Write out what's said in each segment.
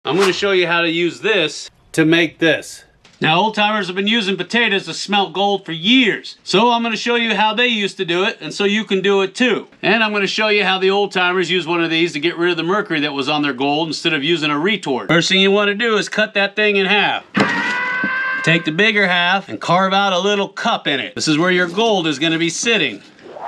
I'm going to show you how to use this to make this. Now, old timers have been using potatoes to smelt gold for years. So I'm going to show you how they used to do it, and so you can do it too. And I'm going to show you how the old timers used one of these to get rid of the mercury that was on their gold instead of using a retort. First thing you want to do is cut that thing in half. Take the bigger half and carve out a little cup in it. This is where your gold is going to be sitting.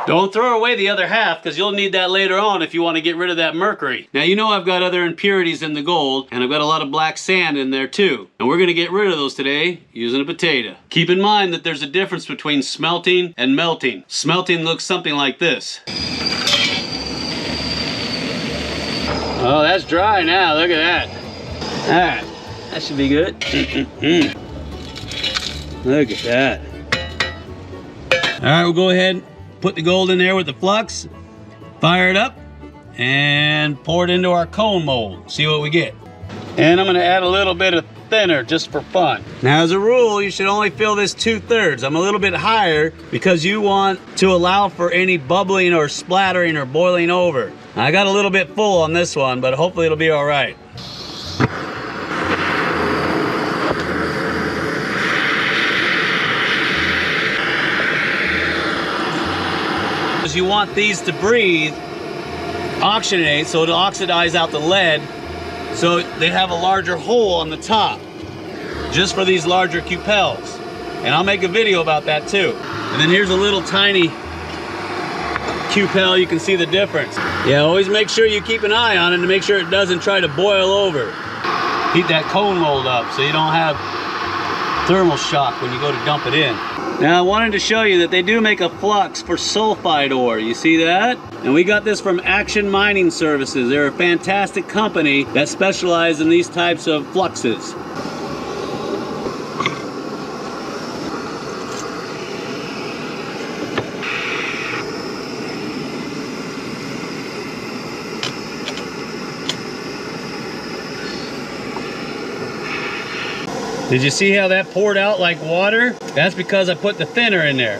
Don't throw away the other half because you'll need that later on if you want to get rid of that mercury. Now you know I've got other impurities in the gold and I've got a lot of black sand in there too. And we're going to get rid of those today using a potato. Keep in mind that there's a difference between smelting and melting. Smelting looks something like this. Oh, that's dry now. Look at that. Alright, that should be good. Look at that. Alright, we'll go ahead. Put the gold in there with the flux, fire it up, and pour it into our cone mold. See what we get. And I'm going to add a little bit of thinner just for fun. Now, as a rule, you should only fill this 2/3. I'm a little bit higher because you want to allow for any bubbling or splattering or boiling over. I got a little bit full on this one, but hopefully it'll be all right. You want these to breathe, oxygenate, so it'll oxidize out the lead, so they have a larger hole on the top, just for these larger cupels. And I'll make a video about that too. And then here's a little tiny cupel, you can see the difference. Yeah, always make sure you keep an eye on it to make sure it doesn't try to boil over. Heat that cone mold up so you don't have thermal shock when you go to dump it in. Now I wanted to show you that they do make a flux for sulfide ore. You see that? And we got this from Action Mining Services. They're a fantastic company that specializes in these types of fluxes. Did you see how that poured out like water? That's because I put the thinner in there.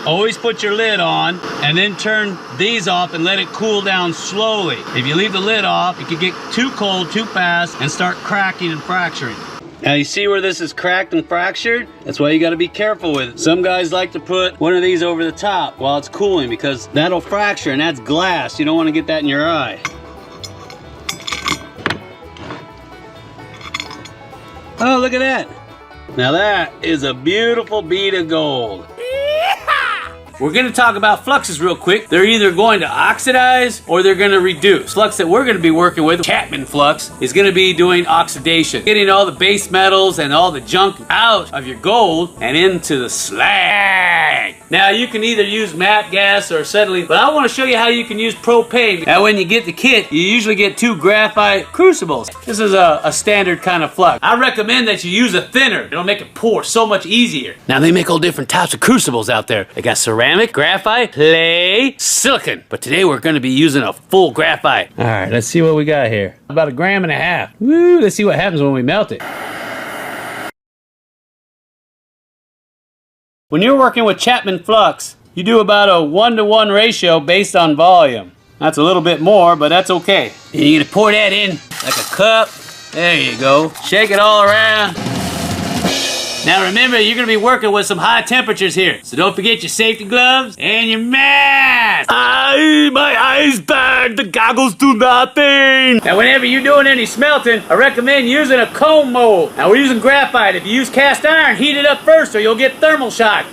Always put your lid on and then turn these off and let it cool down slowly. If you leave the lid off, it can get too cold too fast and start cracking and fracturing. Now you see where this is cracked and fractured? That's why you gotta be careful with it. Some guys like to put one of these over the top while it's cooling because that'll fracture and that's glass. You don't wanna get that in your eye. Oh, look at that. Now that is a beautiful bead of gold. We're going to talk about fluxes real quick. They're either going to oxidize or they're going to reduce. Flux that we're going to be working with, Chapman flux, is going to be doing oxidation. Getting all the base metals and all the junk out of your gold and into the slag. Now you can either use matte gas or acetylene, but I want to show you how you can use propane. Now when you get the kit, you usually get 2 graphite crucibles. This is a standard kind of flux. I recommend that you use a thinner. It'll make it pour so much easier. Now they make all different types of crucibles out there. They got ceramic, graphite, clay, silicon. But today we're going to be using a full graphite. All right, let's see what we got here. About 1.5 grams. Woo, let's see what happens when we melt it. When you're working with Chapman flux, you do about a 1-to-1 ratio based on volume. That's a little bit more, but that's okay. And you're gonna pour that in like a cup. There you go. Shake it all around. Now remember, you're going to be working with some high temperatures here. So don't forget your safety gloves and your mask. My eyes bad. The goggles do nothing. Now whenever you're doing any smelting, I recommend using a cone mold. Now we're using graphite. If you use cast iron, heat it up first or you'll get thermal shock.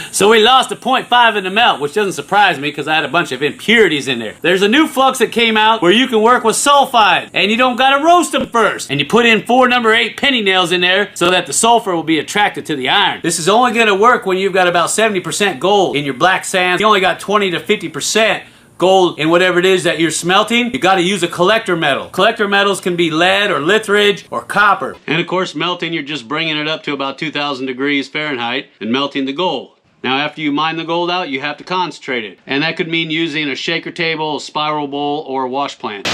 So we lost a 0.5 in the melt, which doesn't surprise me because I had a bunch of impurities in there. There's a new flux that came out where you can work with sulfide and you don't gotta roast them first. And you put in 4 number 8 penny nails in there so that the sulfur will be attracted to the iron. This is only gonna work when you've got about 70% gold in your black sand. You only got 20 to 50% gold in whatever it is that you're smelting. You gotta use a collector metal. Collector metals can be lead or lithrage or copper. And of course melting, you're just bringing it up to about 2,000 degrees Fahrenheit and melting the gold. Now after you mine the gold out, you have to concentrate it. And that could mean using a shaker table, a spiral bowl, or a wash plant.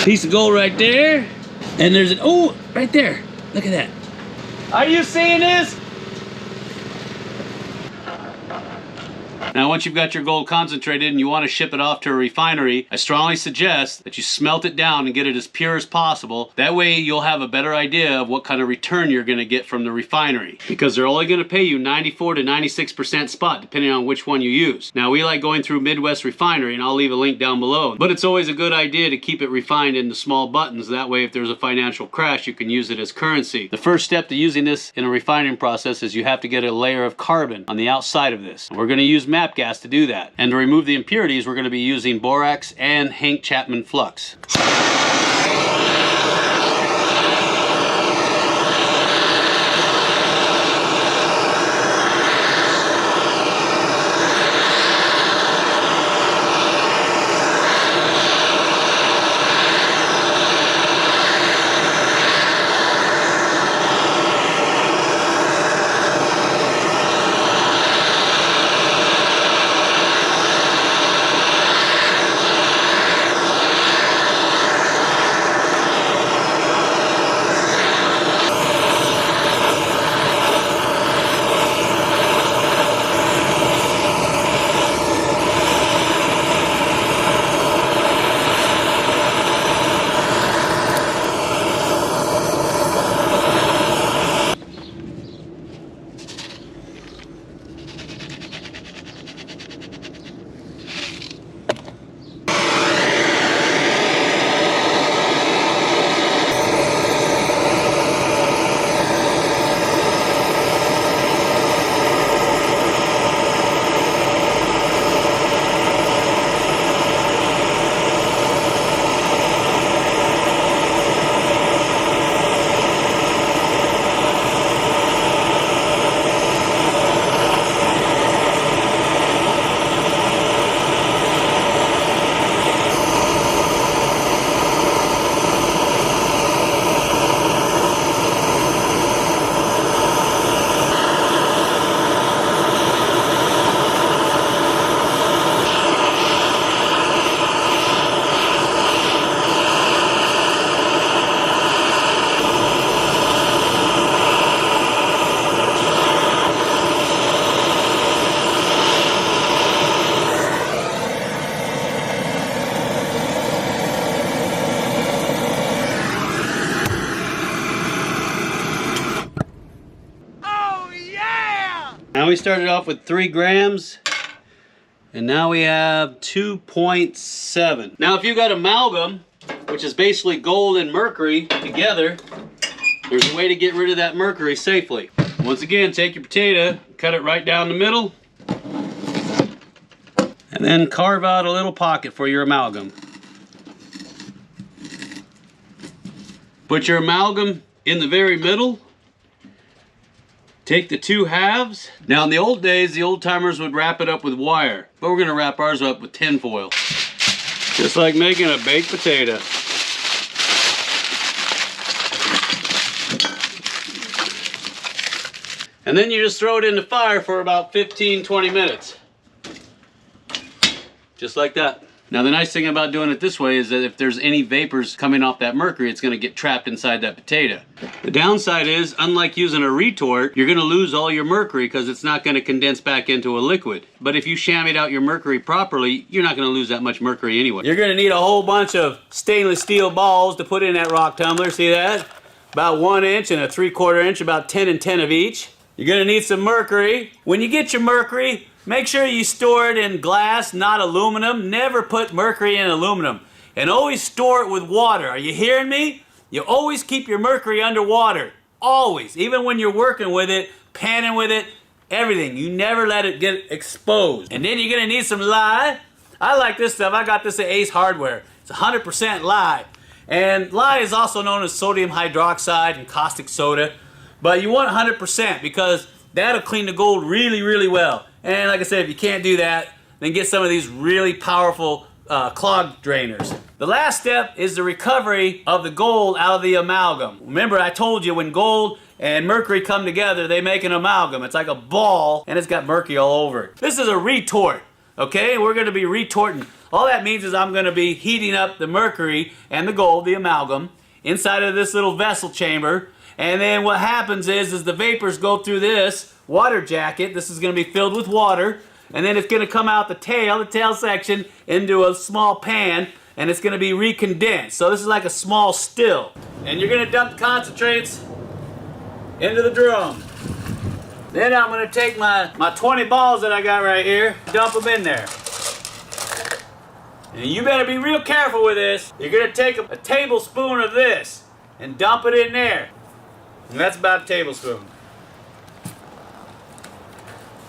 Piece of gold right there. And there's an, oh, right there. Look at that. Are you seeing this? Now once you've got your gold concentrated and you want to ship it off to a refinery, I strongly suggest that you smelt it down and get it as pure as possible. That way you'll have a better idea of what kind of return you're going to get from the refinery. Because they're only going to pay you 94 to 96% spot depending on which one you use. Now we like going through Midwest Refinery, and I'll leave a link down below. But it's always a good idea to keep it refined into small buttons. That way if there's a financial crash you can use it as currency. The first step to using this in a refining process is you have to get a layer of carbon on the outside of this. We're going to use MAP gas to do that. And to remove the impurities, we're going to be using borax and Hank Chapman flux. Now we started off with 3 grams, and now we have 2.7. Now if you got amalgam, which is basically gold and mercury together, there's a way to get rid of that mercury safely. Once again, take your potato, cut it right down the middle, and then carve out a little pocket for your amalgam. Put your amalgam in the very middle. Take the 2 halves. Now in the old days, the old timers would wrap it up with wire, but we're gonna wrap ours up with tin foil. Just like making a baked potato. And then you just throw it in the fire for about 15-20 minutes. Just like that. Now the nice thing about doing it this way is that if there's any vapors coming off that mercury, it's going to get trapped inside that potato. The downside is, unlike using a retort, you're going to lose all your mercury because it's not going to condense back into a liquid. But if you chamois out your mercury properly, you're not going to lose that much mercury anyway. You're going to need a whole bunch of stainless steel balls to put in that rock tumbler. See that? About 1 inch and a 3/4 inch, about 10 and 10 of each. You're going to need some mercury. When you get your mercury, make sure you store it in glass, not aluminum. Never put mercury in aluminum. And always store it with water. Are you hearing me? You always keep your mercury underwater. Always. Even when you're working with it, panning with it, everything. You never let it get exposed. And then you're going to need some lye. I like this stuff. I got this at Ace Hardware. It's 100% lye. And lye is also known as sodium hydroxide and caustic soda. But you want 100% because that'll clean the gold really, really well. And like I said, if you can't do that, then get some of these really powerful clog drainers. The last step is the recovery of the gold out of the amalgam. Remember, I told you when gold and mercury come together, they make an amalgam. It's like a ball, and it's got mercury all over it. This is a retort, okay? We're going to be retorting. All that means is I'm going to be heating up the mercury and the gold, the amalgam, inside of this little vessel chamber. And then what happens is the vapors go through this water jacket. This is going to be filled with water. And then it's going to come out the tail section, into a small pan, and it's going to be recondensed. So this is like a small still. And you're going to dump the concentrates into the drum. Then I'm going to take my 20 balls that I got right here, dump them in there. And you better be real careful with this. You're going to take a tablespoon of this and dump it in there. And that's about a tablespoon.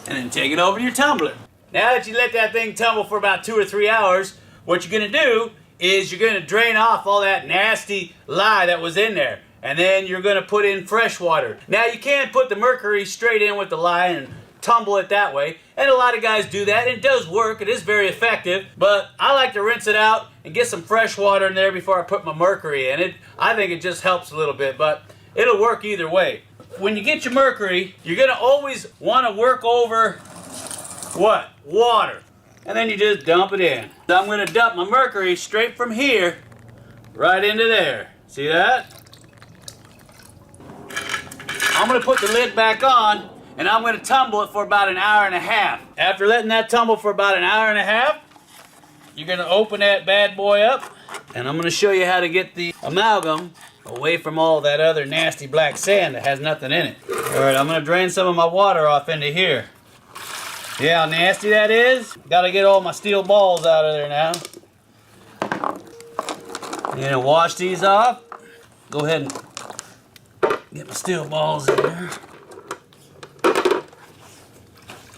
And then take it over to your tumbler. Now that you let that thing tumble for about 2 or 3 hours, what you're going to do is you're going to drain off all that nasty lye that was in there. And then you're going to put in fresh water. Now you can't put the mercury straight in with the lye and tumble it that way. And a lot of guys do that. It does work. It is very effective. But I like to rinse it out and get some fresh water in there before I put my mercury in. I think it just helps a little bit, but it'll work either way. When you get your mercury, you're going to always want to work over what? Water. And then you just dump it in. So I'm going to dump my mercury straight from here right into there. See that? I'm going to put the lid back on and I'm going to tumble it for about an hour and a half. After letting that tumble for about an hour and a half, you're going to open that bad boy up and I'm going to show you how to get the amalgam away from all that other nasty black sand that has nothing in it. Alright, I'm going to drain some of my water off into here. See how nasty that is? Got to get all my steel balls out of there now. And wash these off. Go ahead and get my steel balls in there.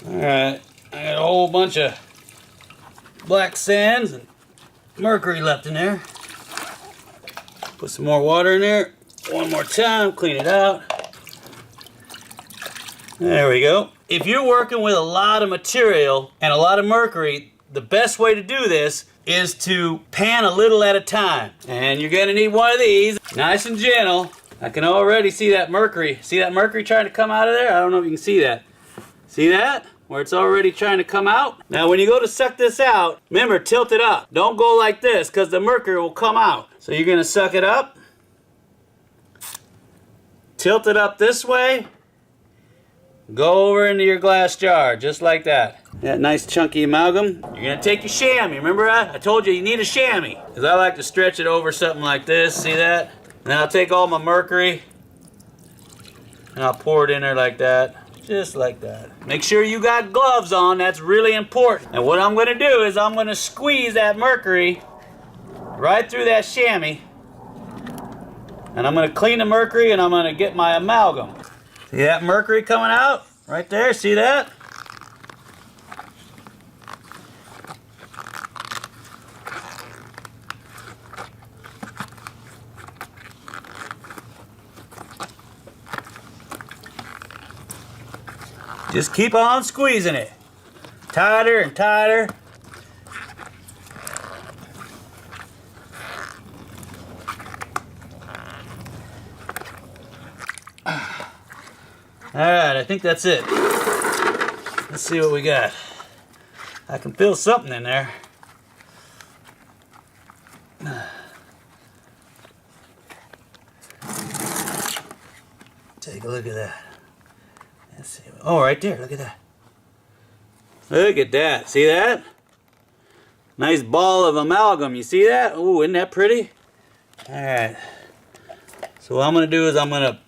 Alright, I got a whole bunch of black sands and mercury left in there. Put some more water in there. One more time, clean it out. There we go. If you're working with a lot of material and a lot of mercury, the best way to do this is to pan a little at a time. And you're going to need one of these. Nice and gentle. I can already see that mercury. See that mercury trying to come out of there? I don't know if you can see that. See that? Where it's already trying to come out. Now when you go to suck this out, remember, tilt it up. Don't go like this because the mercury will come out. So you're going to suck it up. Tilt it up this way. Go over into your glass jar, just like that. That nice chunky amalgam. You're going to take your chamois. Remember I told you need a chamois. Because I like to stretch it over something like this. See that? Then I'll take all my mercury and I'll pour it in there like that. Just like that. Make sure you got gloves on. That's really important. And what I'm going to do is I'm going to squeeze that mercury right through that chamois. And I'm going to clean the mercury and I'm going to get my amalgam. See that mercury coming out? Right there. See that? Just keep on squeezing it. Tighter and tighter. Alright, I think that's it. Let's see what we got. I can feel something in there. Take a look at that. Let's see. Oh, right there. Look at that. Look at that. See that? Nice ball of amalgam. You see that? Oh, isn't that pretty? Alright. So what I'm going to do is I'm going to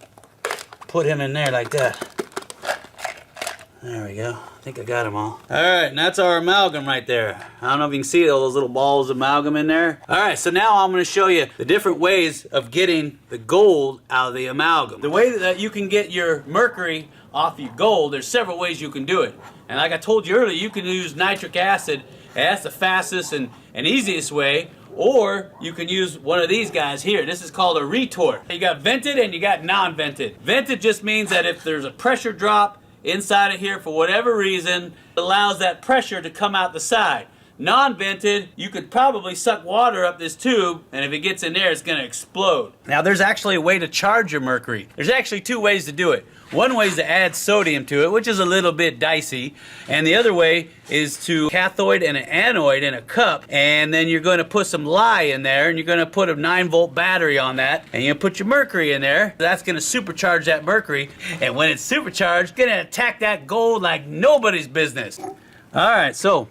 put him in there like that. There we go. I think I got them all. Alright, and that's our amalgam right there. I don't know if you can see all those little balls of amalgam in there. Alright, so now I'm going to show you the different ways of getting the gold out of the amalgam. The way that you can get your mercury off your gold, there's several ways you can do it. And like I told you earlier, you can use nitric acid. That's the fastest and easiest way. Or you can use one of these guys here. This is called a retort. You got vented and you got non-vented. Vented just means that if there's a pressure drop inside of here for whatever reason, it allows that pressure to come out the side. Non-vented, you could probably suck water up this tube, and if it gets in there, it's going to explode. Now, there's actually a way to charge your mercury. There's actually two ways to do it. One way is to add sodium to it, which is a little bit dicey, and the other way is to cathode and an anoid in a cup, and then you're going to put some lye in there, and you're going to put a 9-volt battery on that, and you put your mercury in there. That's going to supercharge that mercury, and when it's supercharged, it's going to attack that gold like nobody's business. All right, so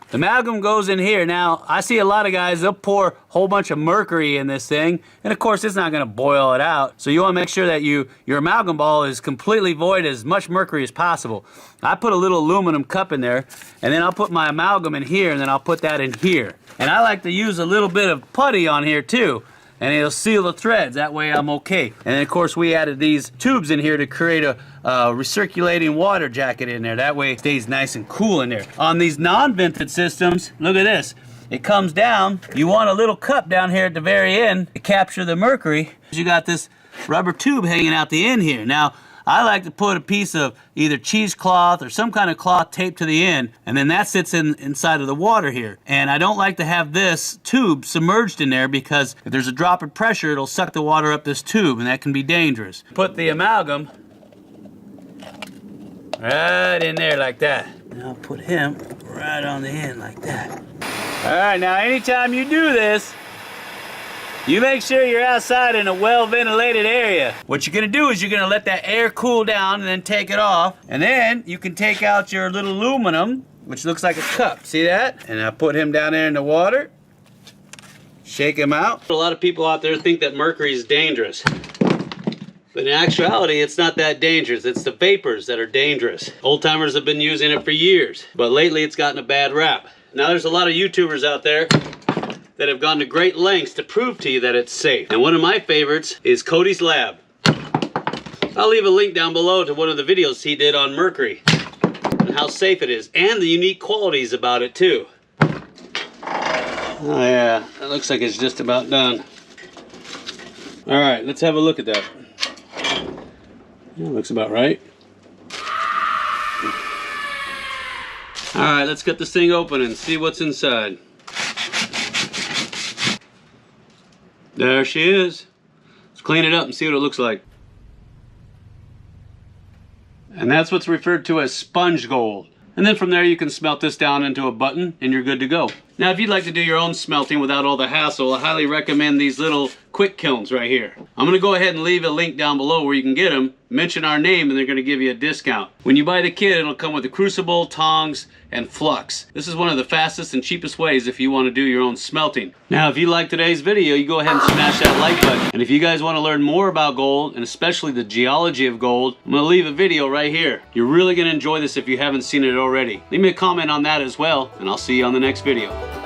the amalgam goes in here. Now, I see a lot of guys, they'll pour a whole bunch of mercury in this thing, and of course it's not going to boil it out. So you want to make sure that your amalgam ball is completely void as much mercury as possible. I put a little aluminum cup in there, and then I'll put my amalgam in here, and then I'll put that in here. And I like to use a little bit of putty on here too, and it'll seal the threads. That way I'm okay. And then of course we added these tubes in here to create a recirculating water jacket in there. That way it stays nice and cool in there. On these non-vented systems, look at this. It comes down. You want a little cup down here at the very end to capture the mercury. You got this rubber tube hanging out the end here. Now, I like to put a piece of either cheesecloth or some kind of cloth taped to the end, and then that sits inside of the water here. And I don't like to have this tube submerged in there because if there's a drop of pressure, it'll suck the water up this tube, and that can be dangerous. Put the amalgam right in there like that. And I'll put him right on the end like that. All right, now anytime you do this, you make sure you're outside in a well-ventilated area. What you're gonna do is you're gonna let that air cool down and then take it off. And then you can take out your little aluminum, which looks like a cup. See that? And I put him down there in the water. Shake him out. A lot of people out there think that mercury is dangerous. But in actuality, it's not that dangerous. It's the vapors that are dangerous. Old timers have been using it for years, but lately it's gotten a bad rap. Now there's a lot of YouTubers out there that have gone to great lengths to prove to you that it's safe. And one of my favorites is Cody's Lab. I'll leave a link down below to one of the videos he did on mercury and how safe it is, and the unique qualities about it too. Oh yeah, that looks like it's just about done. All right, let's have a look at that. Yeah, looks about right. All right, let's cut this thing open and see what's inside. There she is. Let's clean it up and see what it looks like. And that's what's referred to as sponge gold. And then from there you can smelt this down into a button and you're good to go. Now if you'd like to do your own smelting without all the hassle, I highly recommend these little quick kilns right here. I'm going to go ahead and leave a link down below where you can get them. Mention our name and they're going to give you a discount. When you buy the kit, it'll come with a crucible, tongs, and flux. This is one of the fastest and cheapest ways if you want to do your own smelting. Now if you like today's video, you go ahead and smash that like button. And if you guys want to learn more about gold, and especially the geology of gold, I'm going to leave a video right here. You're really going to enjoy this if you haven't seen it already. Leave me a comment on that as well, and I'll see you on the next video.